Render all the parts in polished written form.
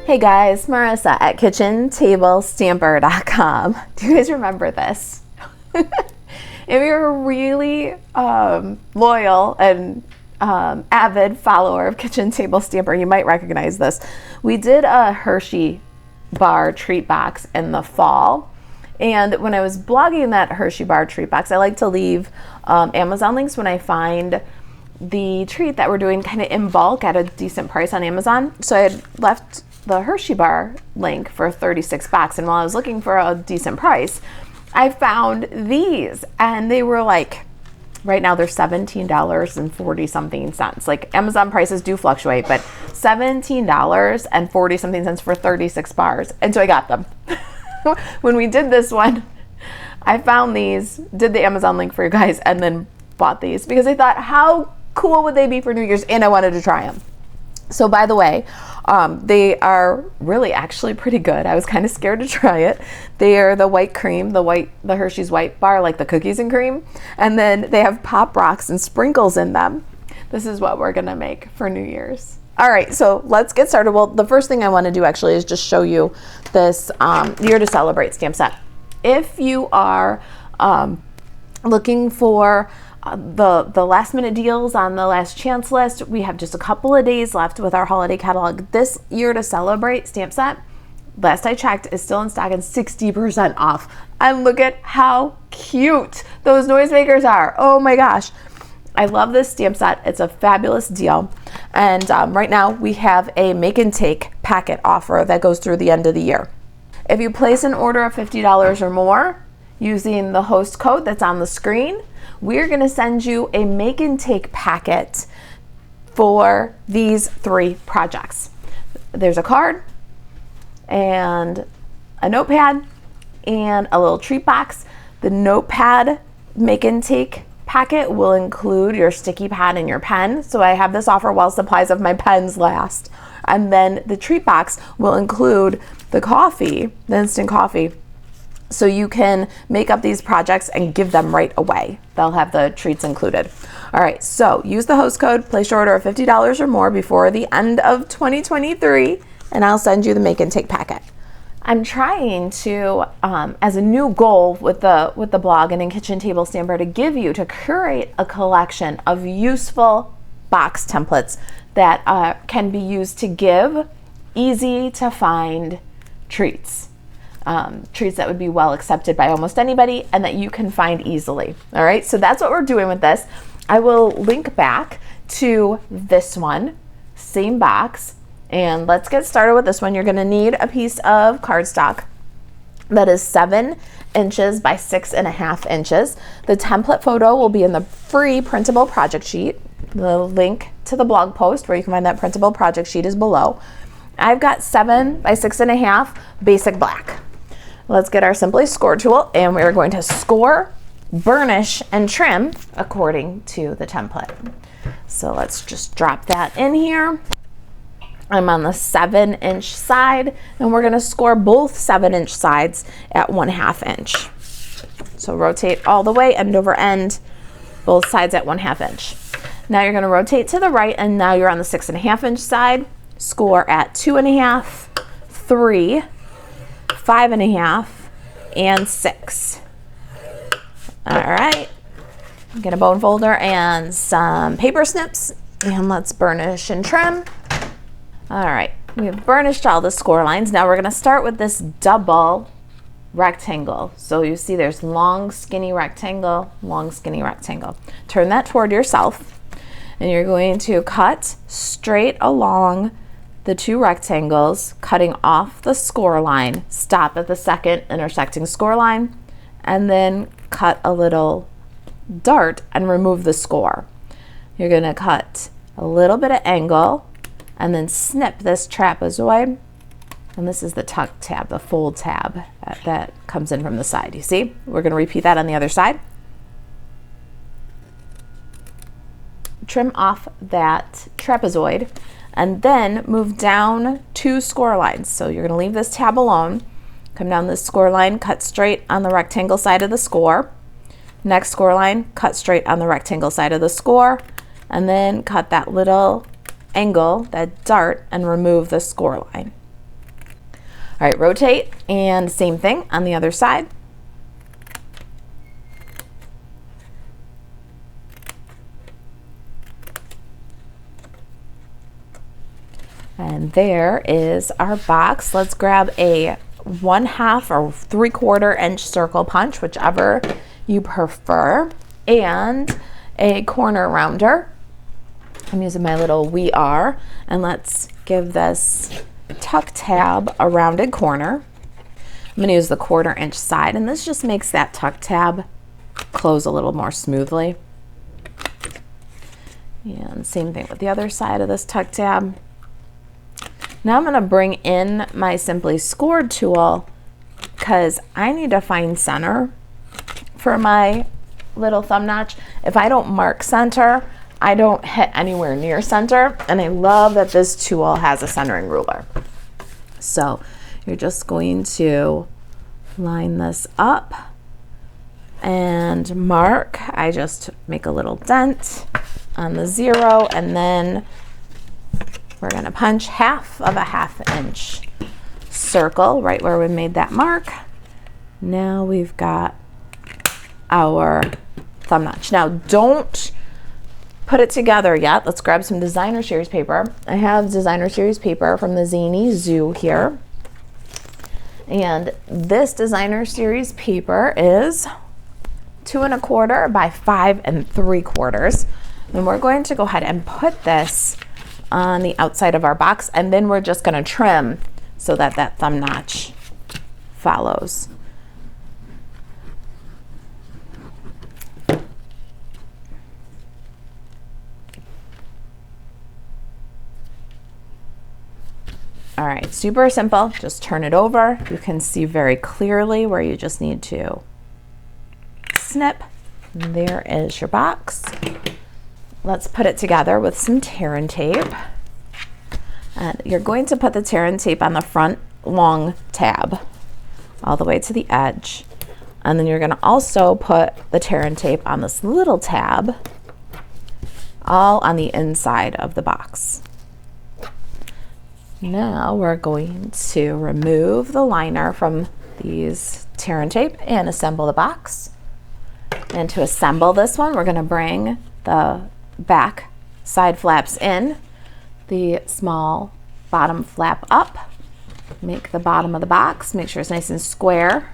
Hey guys, Marissa at kitchentablestamper.com. Do you guys remember this? If you're a really loyal and avid follower of Kitchen Table Stamper, you might recognize this. We did a Hershey bar treat box in the fall. And when I was blogging that Hershey bar treat box, I like to leave Amazon links when I find the treat that we're doing kind of in bulk at a decent price on Amazon. So I had left the Hershey bar link for $36, and while I was looking for a decent price, I found these, and they were like, right now they're $17 something. Like, Amazon prices do fluctuate, but $17 something for 36 bars. And so I got them. When we did this one, I found these, did the Amazon link for you guys, and then bought these because I thought, how cool would they be for New Year's? And I wanted to try them. So by the way, they are really actually pretty good. I was kind of scared to try it. They are the white cream, the Hershey's white bar, like the cookies and cream. And then they have Pop Rocks and sprinkles in them. This is what we're gonna make for New Year's. All right, so let's get started. Well, the first thing I wanna do actually is just show you this Year to Celebrate stamp set. If you are looking for the last minute deals on the last chance list, we have just a couple of days left with our holiday catalog. This Year to Celebrate stamp set, last I checked, is still in stock and 60% off. And look at how cute those noisemakers are. Oh my gosh. I love this stamp set. It's a fabulous deal. And right now we have a make and take packet offer that goes through the end of the year. If you place an order of $50 or more using the host code that's on the screen, we're going to send you a make and take packet for these 3 projects. There's a card and a notepad and a little treat box. The notepad make and take packet will include your sticky pad and your pen. So I have this offer while supplies of my pens last. And then the treat box will include the coffee, the instant coffee, so you can make up these projects and give them right away. They'll have the treats included. All right, so use the host code, place your order of $50 or more before the end of 2023, and I'll send you the make and take packet. I'm trying to, as a new goal with the blog and in Kitchen Table Stamper, to curate a collection of useful box templates that can be used to give easy to find treats. Treats that would be well accepted by almost anybody and that you can find easily. All right, so that's what we're doing with this. I will link back to this one, same box, and let's get started with this one. You're gonna need a piece of cardstock that is 7 inches by 6.5 inches. The template photo will be in the free printable project sheet. The link to the blog post where you can find that printable project sheet is below. I've got 7 by 6.5 basic black. Let's get our Simply Score tool, and we're going to score, burnish, and trim according to the template. So let's just drop that in here. I'm on the 7-inch side, and we're gonna score both 7-inch sides at 1/2 inch. So rotate all the way, end over end, both sides at 1/2 inch. Now you're gonna rotate to the right, and now you're on the 6.5 inch side. Score at 2.5, 3, 5.5, and 6. All right, get a bone folder and some paper snips, and let's burnish and trim. All right, we've burnished all the score lines. Now we're gonna start with this double rectangle. So you see there's long, skinny rectangle, long, skinny rectangle. Turn that toward yourself, and you're going to cut straight along the 2 rectangles, cutting off the score line. Stop at the second intersecting score line, and then cut a little dart and remove the score. You're gonna cut a little bit of angle and then snip this trapezoid. And this is the tuck tab, the fold tab that comes in from the side. You see? We're gonna repeat that on the other side. Trim off that trapezoid and then move down 2 score lines. So you're gonna leave this tab alone, come down this score line, cut straight on the rectangle side of the score. Next score line, cut straight on the rectangle side of the score, and then cut that little angle, that dart, and remove the score line. All right, rotate, and same thing on the other side. And there is our box. Let's grab a 1/2 or 3/4 inch circle punch, whichever you prefer, and a corner rounder. I'm using my little We Are, and let's give this tuck tab a rounded corner. I'm going to use the 1/4 inch side, and this just makes that tuck tab close a little more smoothly. And same thing with the other side of this tuck tab. Now I'm going to bring in my Simply Scored tool because I need to find center for my little thumb notch. If I don't mark center, I don't hit anywhere near center, and I love that this tool has a centering ruler. So you're just going to line this up and mark. I just make a little dent on the 0, and then we're going to punch 1/2 of a 1/2 inch circle right where we made that mark. Now we've got our thumb notch. Now don't put it together yet. Let's grab some designer series paper. I have designer series paper from the Zany Zoo here. And this designer series paper is 2 1/4 by 5 3/4. And we're going to go ahead and put this on the outside of our box, and then we're just going to trim so that that thumb notch follows. All right, super simple. Just turn it over. You can see very clearly where you just need to snip. And there is your box. Let's put it together with some tear and tape. And you're going to put the tear and tape on the front long tab all the way to the edge. And then you're going to also put the tear and tape on this little tab all on the inside of the box. Now we're going to remove the liner from these tear and tape and assemble the box. And to assemble this one, we're going to bring the back side flaps in, the small bottom flap up, make the bottom of the box, make sure it's nice and square.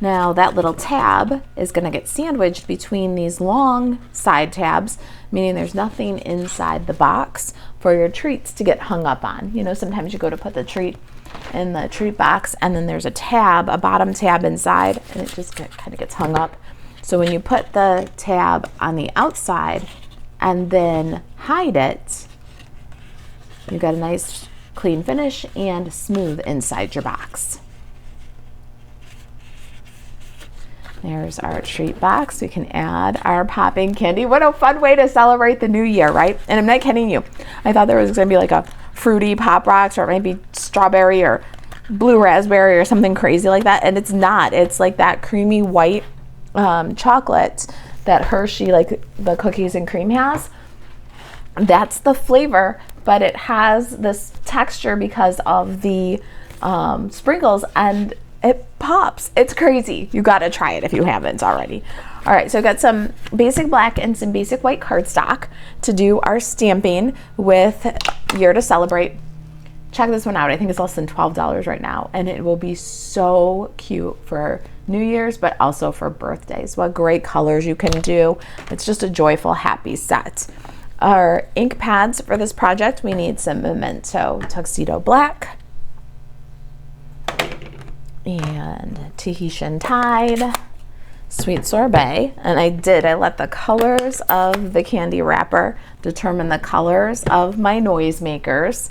Now that little tab is going to get sandwiched between these long side tabs, meaning there's nothing inside the box for your treats to get hung up on. You know, sometimes you go to put the treat in the treat box and then there's a tab, a bottom tab inside, and it just kind of gets hung up. So when you put the tab on the outside and then hide it, you've got a nice clean finish and smooth inside your box. There's our treat box. We can add our popping candy. What a fun way to celebrate the new year, right? And I'm not kidding you. I thought there was going to be like a fruity Pop Rocks or maybe strawberry or blue raspberry or something crazy like that. And it's not. It's like that creamy white chocolate that Hershey, like the cookies and cream has. That's the flavor, but it has this texture because of the sprinkles, and it pops. It's crazy. You got to try it if you haven't already. All right, so I've got some basic black and some basic white cardstock to do our stamping with Year to Celebrate. Check this one out. I think it's less than $12 right now, and it will be so cute for New Year's, but also for birthdays. What great colors you can do. It's just a joyful, happy set. Our ink pads for this project, we need some Memento Tuxedo Black and Tahitian Tide, Sweet Sorbet. And I let the colors of the candy wrapper determine the colors of my noisemakers.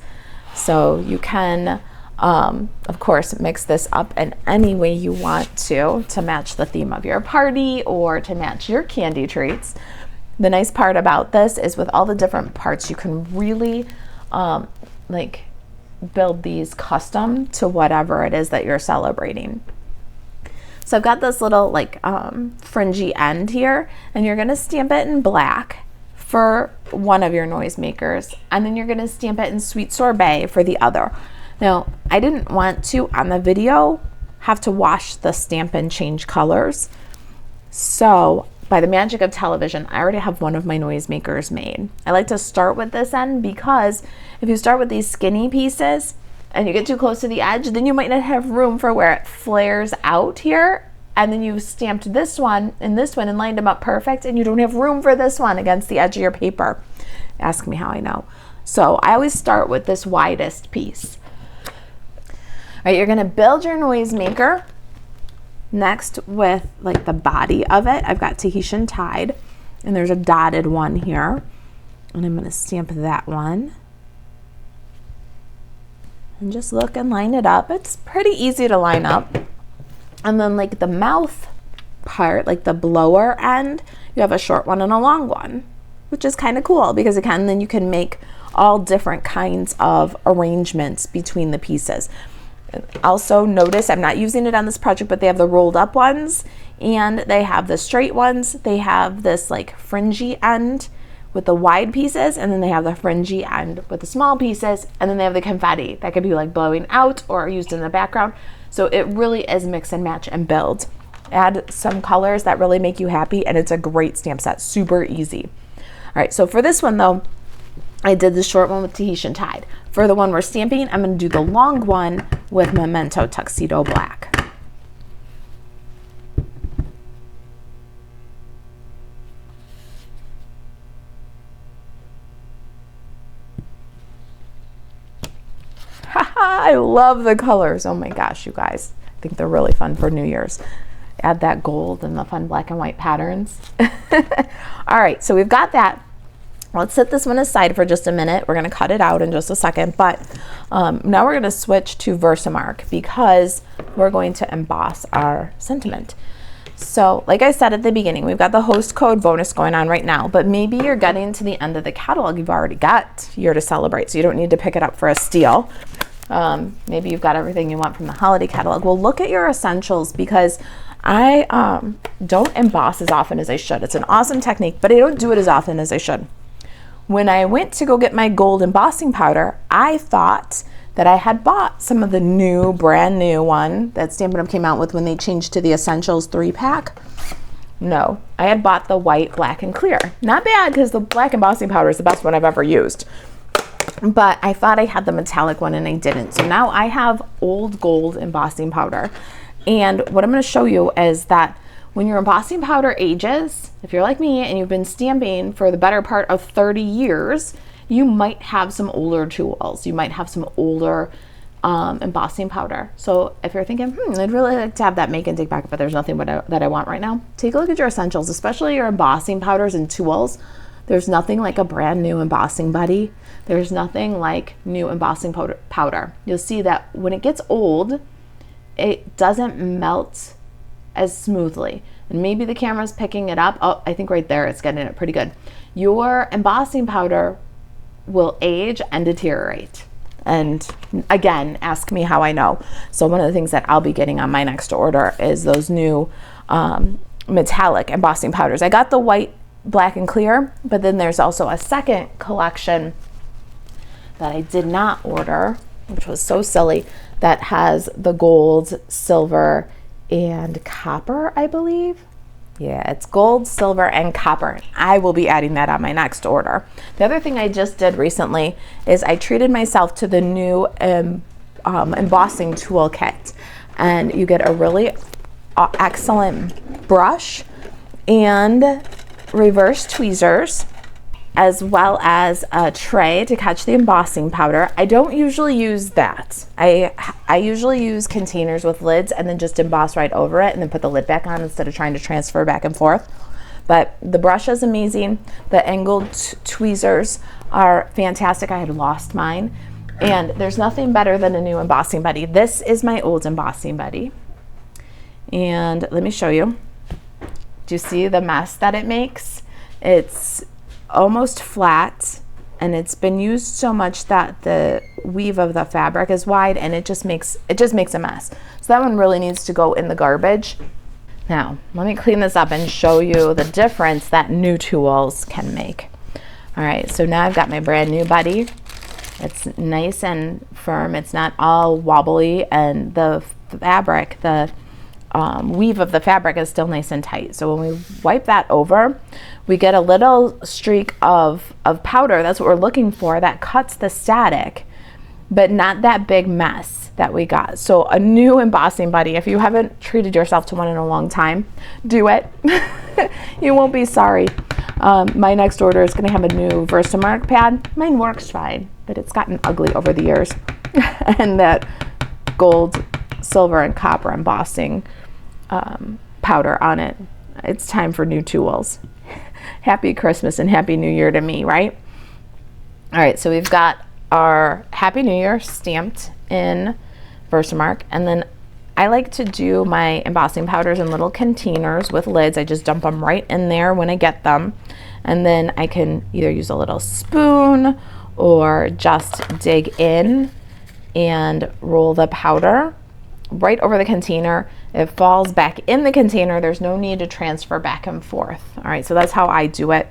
So you can, of course, mix this up in any way you want to match the theme of your party or to match your candy treats. The nice part about this is with all the different parts, you can really like build these custom to whatever it is that you're celebrating. So I've got this little like fringy end here, and you're gonna stamp it in black for one of your noisemakers, and then you're gonna stamp it in Sweet Sorbet for the other. Now, I didn't want to, on the video, have to wash the stamp and change colors. So by the magic of television, I already have one of my noisemakers made. I like to start with this end because if you start with these skinny pieces and you get too close to the edge, then you might not have room for where it flares out here. And then you've stamped this one and lined them up perfect, and you don't have room for this one against the edge of your paper. Ask me how I know. So I always start with this widest piece. All right, you're gonna build your noisemaker next with like the body of it. I've got Tahitian Tide, and there's a dotted one here, and I'm gonna stamp that one. And just look and line it up. It's pretty easy to line up. And then like the mouth part, like the blower end, you have a short one and a long one, which is kind of cool because then you can make all different kinds of arrangements between the pieces. Also notice I'm not using it on this project, but they have the rolled up ones and they have the straight ones. They have this like fringy end with the wide pieces, and then they have the fringy end with the small pieces, and then they have the confetti that could be like blowing out or used in the background. So it really is mix and match and build. Add some colors that really make you happy, and it's a great stamp set, super easy. All right, so for this one though, I did the short one with Tahitian Tide. For the one we're stamping, I'm gonna do the long one with Memento Tuxedo Black. I love the colors. Oh my gosh, you guys. I think they're really fun for New Year's. Add that gold and the fun black and white patterns. All right, so we've got that. Let's set this one aside for just a minute. We're gonna cut it out in just a second, but now we're gonna switch to Versamark because we're going to emboss our sentiment. So like I said at the beginning, we've got the host code bonus going on right now, but maybe you're getting to the end of the catalog. You've already got Year to Celebrate, so you don't need to pick it up for a steal. Maybe you've got everything you want from the holiday catalog. Well, look at your essentials because I don't emboss as often as I should. It's an awesome technique, but I don't do it as often as I should. When I went to go get my gold embossing powder, I thought that I had bought some of the brand new one that Stampin' Up came out with when they changed to the Essentials 3-pack. No, I had bought the white, black, and clear. Not bad because the black embossing powder is the best one I've ever used. But I thought I had the metallic one and I didn't. So now I have old gold embossing powder. And what I'm going to show you is that when your embossing powder ages, if you're like me and you've been stamping for the better part of 30 years, you might have some older tools. You might have some older embossing powder. So if you're thinking, I'd really like to have that make and take back, but there's nothing that I want right now, take a look at your essentials, especially your embossing powders and tools. There's nothing like a brand new embossing buddy. There's nothing like new embossing powder. You'll see that when it gets old, it doesn't melt as smoothly. And maybe the camera's picking it up. Oh, I think right there it's getting it pretty good. Your embossing powder will age and deteriorate. And again, ask me how I know. So one of the things that I'll be getting on my next order is those new metallic embossing powders. I got the white, black, and clear, but then there's also a second collection that I did not order, which was so silly, that has the gold, silver, and copper, I believe. Yeah, it's gold, silver, and copper. I will be adding that on my next order. The other thing I just did recently is I treated myself to the new embossing toolkit. And you get a really excellent brush and reverse tweezers, as well as a tray to catch the embossing powder. I don't usually use that. I usually use containers with lids and then just emboss right over it and then put the lid back on instead of trying to transfer back and forth. But the brush is amazing. The angled tweezers are fantastic. I had lost mine. And there's nothing better than a new embossing buddy. This is my old embossing buddy. And let me show you. Do you see the mess that it makes? It's almost flat, and it's been used so much that the weave of the fabric is wide, and it just makes a mess. So that one really needs to go in the garbage. Now let me clean this up and show you the difference that new tools can make. All right, so now I've got my brand new buddy. It's nice and firm. It's not all wobbly, and the fabric, the weave of the fabric is still nice and tight. So when we wipe that over, we get a little streak of powder. That's what we're looking for. That cuts the static, but not that big mess that we got. So a new embossing buddy, if you haven't treated yourself to one in a long time, do it. You won't be sorry. My next order is going to have a new Versamark pad. Mine works fine, but it's gotten ugly over the years. And that gold, silver, and copper embossing powder on it. It's time for new tools. Happy Christmas and Happy New Year to me, right? All right, so we've got our Happy New Year stamped in Versamark, and then I like to do my embossing powders in little containers with lids. I just dump them right in there when I get them, and then I can either use a little spoon or just dig in and roll the powder right over the container. It falls back in the container. There's no need to transfer back and forth. All right, so that's how I do it.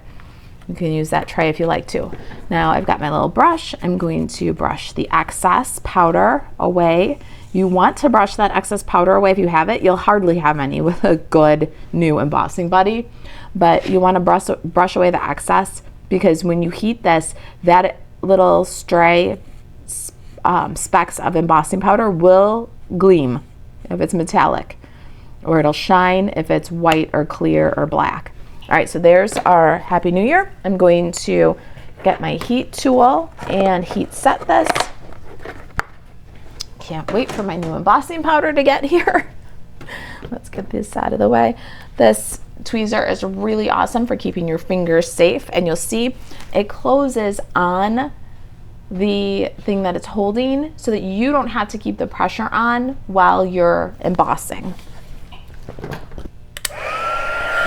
You can use that tray if you like to. Now I've got my little brush. I'm going to brush the excess powder away. You want to brush that excess powder away if you have it. You'll hardly have any with a good new embossing buddy, but you want to brush away the excess, because when you heat this, that little stray specks of embossing powder will gleam if it's metallic, or it'll shine if it's white or clear or black. All right, so there's our Happy New Year. I'm going to get my heat tool and heat set this. Can't wait for my new embossing powder to get here. Let's get this out of the way. This tweezer is really awesome for keeping your fingers safe, and you'll see it closes on the thing that it's holding so that you don't have to keep the pressure on while you're embossing.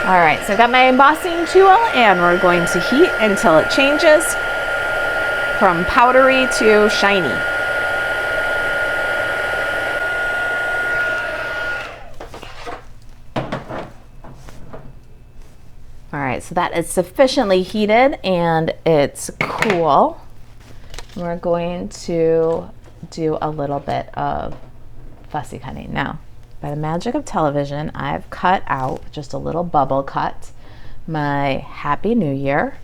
All right, so I've got my embossing tool, and we're going to heat until it changes from powdery to shiny. All right, so that is sufficiently heated and it's cool. We're going to do a little bit of fussy cutting. Now, by the magic of television, I've cut out just a little bubble cut my Happy New Year.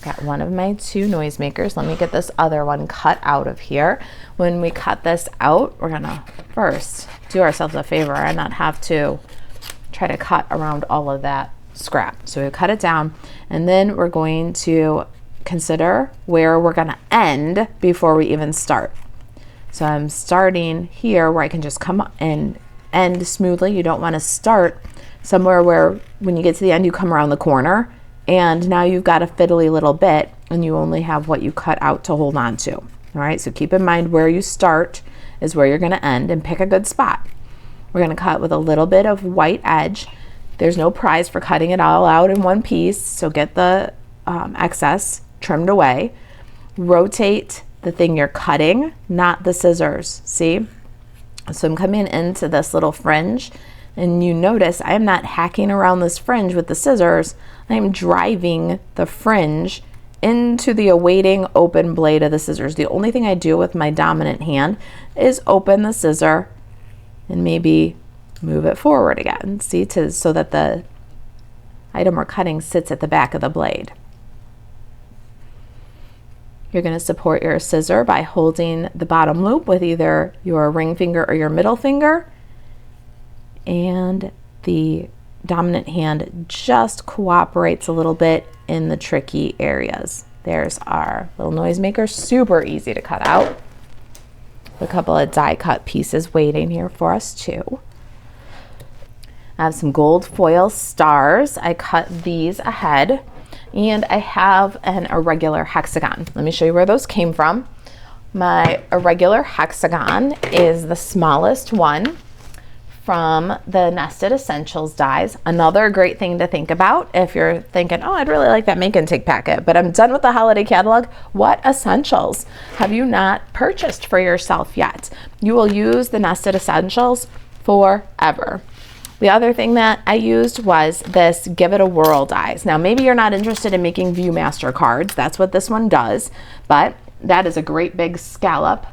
Got one of my two noisemakers. Let me get this other one cut out of here. When we cut this out, we're gonna first do ourselves a favor and not have to try to cut around all of that scrap. So we cut it down, and then we're going to consider where we're gonna end before we even start. So I'm starting here where I can just come and end smoothly. You don't want to start somewhere where when you get to the end you come around the corner and now you've got a fiddly little bit and you only have what you cut out to hold on to. All right, so keep in mind where you start is where you're going to end, and pick a good spot. We're going to cut with a little bit of white edge. There's no prize for cutting it all out in one piece, so get the excess trimmed away. Rotate the thing you're cutting, not the scissors. See? So I'm coming into this little fringe, and you notice I am not hacking around this fringe with the scissors. I am driving the fringe into the awaiting open blade of the scissors. The only thing I do with my dominant hand is open the scissor and maybe move it forward again. See, so that the item we're cutting sits at the back of the blade. You're going to support your scissor by holding the bottom loop with either your ring finger or your middle finger, and the dominant hand just cooperates a little bit in the tricky areas. There's our little noisemaker, super easy to cut out. A couple of die cut pieces waiting here for us too. I have some gold foil stars. I cut these ahead. And I have an irregular hexagon. Let me show you where those came from. My irregular hexagon is the smallest one from the Nested Essentials dies. Another great thing to think about if you're thinking, oh, I'd really like that make and take packet, but I'm done with the holiday catalog. What essentials have you not purchased for yourself yet? You will use the Nested Essentials forever. The other thing that I used was this Give It a Whirl dies. Now, maybe you're not interested in making Viewmaster cards. That's what this one does, but that is a great big scallop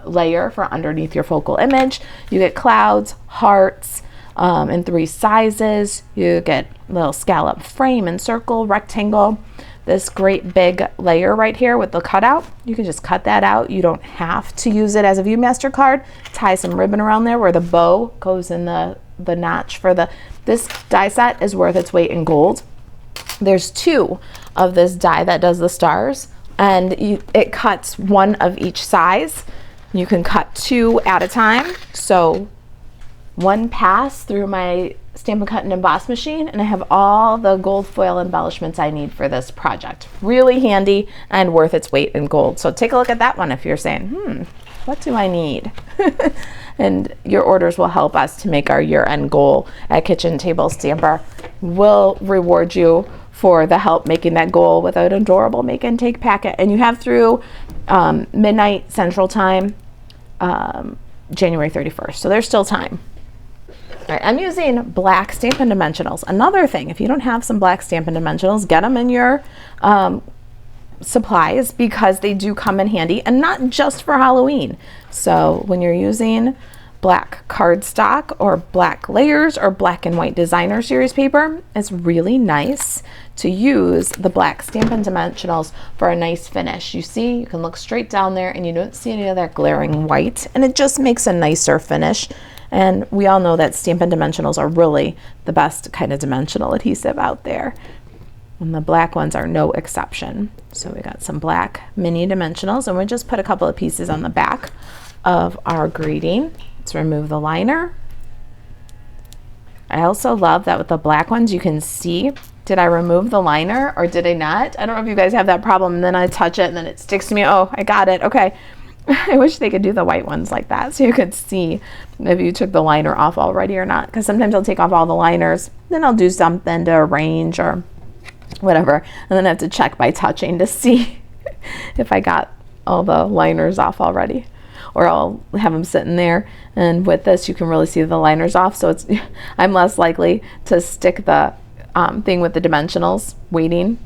layer for underneath your focal image. You get clouds, hearts, in 3 sizes. You get little scallop frame and circle, rectangle. This great big layer right here with the cutout, you can just cut that out. You don't have to use it as a Viewmaster card. Tie some ribbon around there where the bow goes in the notch for this die set is worth its weight in gold. There's 2 of this die that does the stars, and it cuts 1 of each size. You can cut 2 at a time. So 1 pass through my Stampin' Cut and Emboss machine, and I have all the gold foil embellishments I need for this project. Really handy and worth its weight in gold. So take a look at that one if you're saying, what do I need? And your orders will help us to make our year-end goal at Kitchen Table Stamper. We'll reward you for the help making that goal with an adorable make and take packet. And you have through midnight Central Time, January 31st. So there's still time. All right, I'm using black Stampin' Dimensionals. Another thing, if you don't have some black Stampin' Dimensionals, get them in your supplies, because they do come in handy, and not just for Halloween. So when you're using black cardstock or black layers or black and white designer series paper, it's really nice to use the black Stampin' Dimensionals for a nice finish. You see, you can look straight down there and you don't see any of that glaring white, and it just makes a nicer finish. And we all know that Stampin' Dimensionals are really the best kind of dimensional adhesive out there. And the black ones are no exception. So we got some black mini dimensionals, and we just put a couple of pieces on the back of our greeting. Let's remove the liner. I also love that with the black ones you can see, did I remove the liner or did I not? I don't know if you guys have that problem, and then I touch it and then it sticks to me. Oh, I got it. Okay. I wish they could do the white ones like that so you could see if you took the liner off already or not, because sometimes I'll take off all the liners, then I'll do something to arrange or whatever, and then I have to check by touching to see if I got all the liners off already, or I'll have them sitting there. And with this you can really see the liners off, so it's I'm less likely to stick the thing with the dimensionals waiting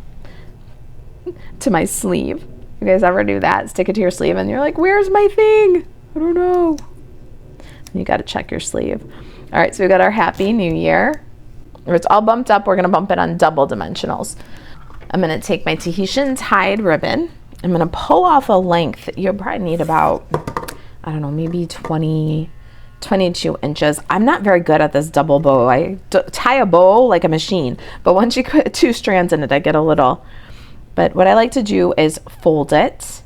to my sleeve. You guys ever do that? Stick it to your sleeve and you're like, where's my thing? I don't know. You got to check your sleeve. All right, so we got our Happy New Year. It's all bumped up. We're going to bump it on double dimensionals. I'm going to take my Tahitian tied ribbon. I'm going to pull off a length. You'll probably need about, I don't know, maybe 22 inches. I'm not very good at this double bow. I tie a bow like a machine, but once you put 2 strands in it, I get a little. But what I like to do is fold it,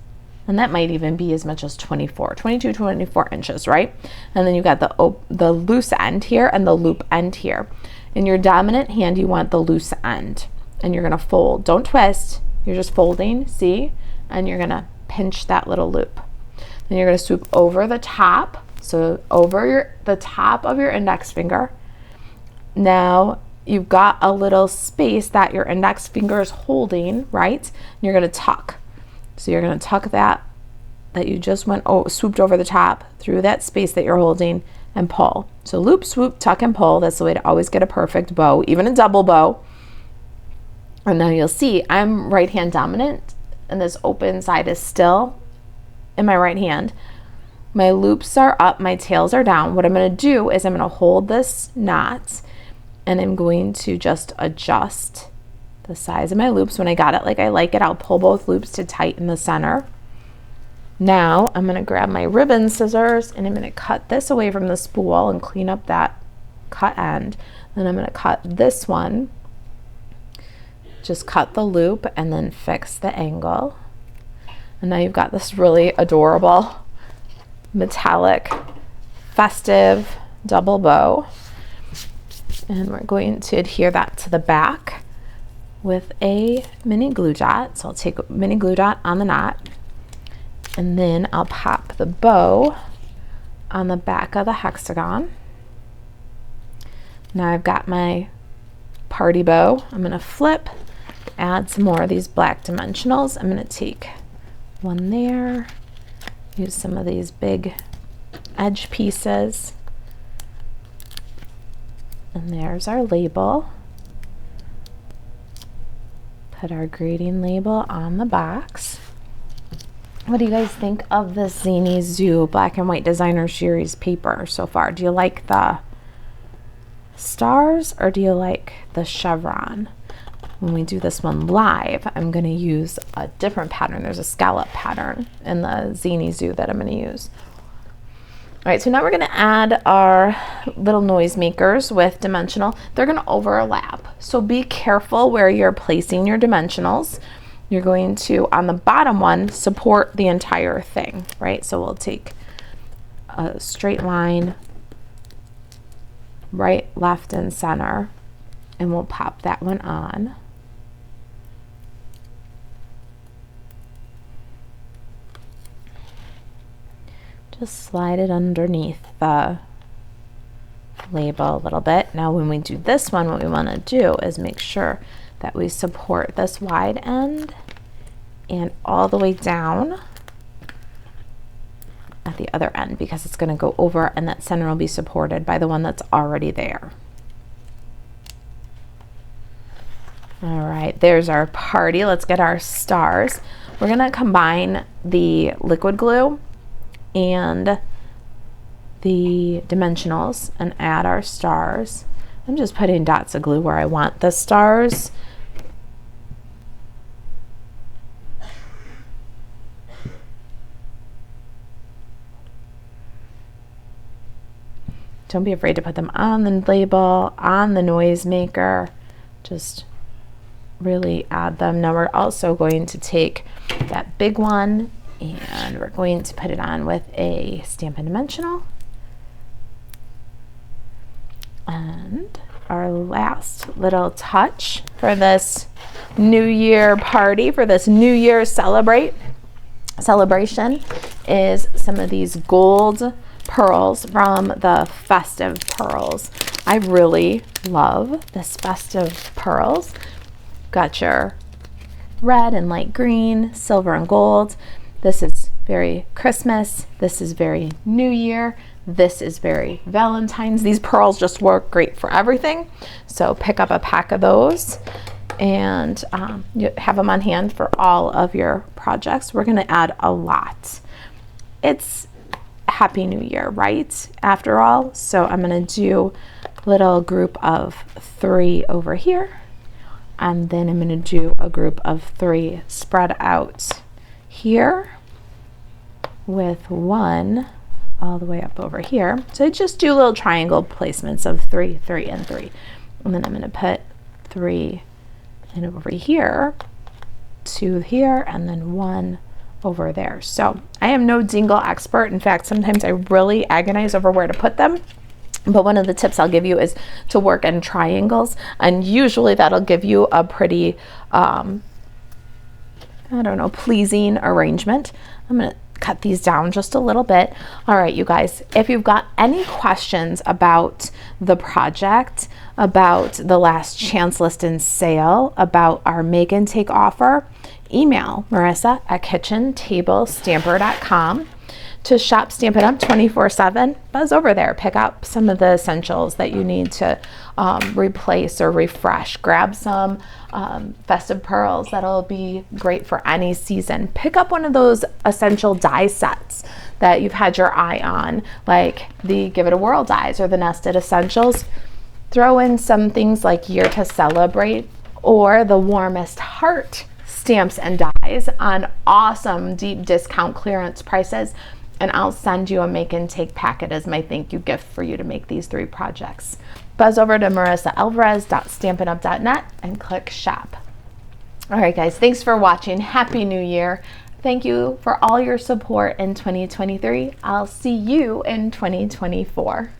and that might even be as much as 22, 24 inches, right? And then you got the loose end here and the loop end here. In your dominant hand, you want the loose end, and you're gonna fold. Don't twist, you're just folding, see? And you're gonna pinch that little loop. Then you're gonna swoop over the top, so over the top of your index finger. Now, you've got a little space that your index finger is holding, right? And you're going to tuck. So you're going to tuck that you just swooped over the top through that space that you're holding and pull. So loop, swoop, tuck, and pull. That's the way to always get a perfect bow, even a double bow. And now you'll see I'm right hand dominant, and this open side is still in my right hand. My loops are up, my tails are down. What I'm going to do is I'm going to hold this knot, and I'm going to just adjust the size of my loops. When I got it like I like it, I'll pull both loops to tighten the center. Now I'm going to grab my ribbon scissors, and I'm going to cut this away from the spool and clean up that cut end. Then I'm going to cut this one, just cut the loop and then fix the angle. And now you've got this really adorable metallic festive double bow. And we're going to adhere that to the back with a mini glue dot. So I'll take a mini glue dot on the knot, and then I'll pop the bow on the back of the hexagon. Now I've got my party bow. I'm going to flip, add some more of these black dimensionals. I'm going to take one there, use some of these big edge pieces, And there's our label. Put our grading label on the box. What do you guys think of the Zany Zoo Black and White Designer Series paper so far? Do you like the stars or do you like the chevron? When we do this one live, I'm going to use a different pattern. There's a scallop pattern in the Zany Zoo that I'm going to use. All right, so now we're going to add our little noise makers with dimensional. They're going to overlap, so be careful where you're placing your dimensionals. You're going to, on the bottom one, support the entire thing, right? So we'll take a straight line, right, left, and center, and we'll pop that one on. Just slide it underneath the label a little bit. Now when we do this one, what we want to do is make sure that we support this wide end and all the way down at the other end, because it's going to go over and that center will be supported by the one that's already there. All right, there's our party. Let's get our stars. We're going to combine the liquid glue and the dimensionals and add our stars. I'm just putting dots of glue where I want the stars. Don't be afraid to put them on the label, on the noise maker. Just really add them. Now we're also going to take that big one and we're going to put it on with a Stampin' Dimensional. And our last little touch for this New Year party, for this New Year celebration, is some of these gold pearls from the Festive Pearls. I really love this Festive Pearls. Got your red and light green, silver and gold. This is very Christmas. This is very New Year. This is very Valentine's. These pearls just work great for everything. So pick up a pack of those and you have them on hand for all of your projects. We're going to add a lot. It's Happy New Year, right? After all, so I'm going to do a little group of 3 over here, and then I'm going to do a group of 3 spread out here with 1 all the way up over here. So I just do little triangle placements of 3, 3, and 3. And then I'm going to put 3 in over here, 2 here, and then 1 over there. So I am no dingle expert. In fact, sometimes I really agonize over where to put them. But one of the tips I'll give you is to work in triangles, and usually that'll give you a pretty, I don't know, pleasing arrangement. I'm going to cut these down just a little bit. All right, you guys, if you've got any questions about the project, about the last chance list and sale, about our make and take offer, email Marisa at kitchentablestamper.com. To shop Stampin' Up 24/7, buzz over there, pick up some of the essentials that you need to replace or refresh. Grab some festive pearls that'll be great for any season. Pick up one of those essential die sets that you've had your eye on, like the Give It a Whirl dies or the Nested Essentials. Throw in some things like Year to Celebrate or the Warmest Heart stamps and dies on awesome deep discount clearance prices. And I'll send you a make and take packet as my thank you gift for you to make these 3 projects. Buzz over to marisaalvarez.stampinup.net and click shop. All right, guys, thanks for watching. Happy New Year. Thank you for all your support in 2023. I'll see you in 2024.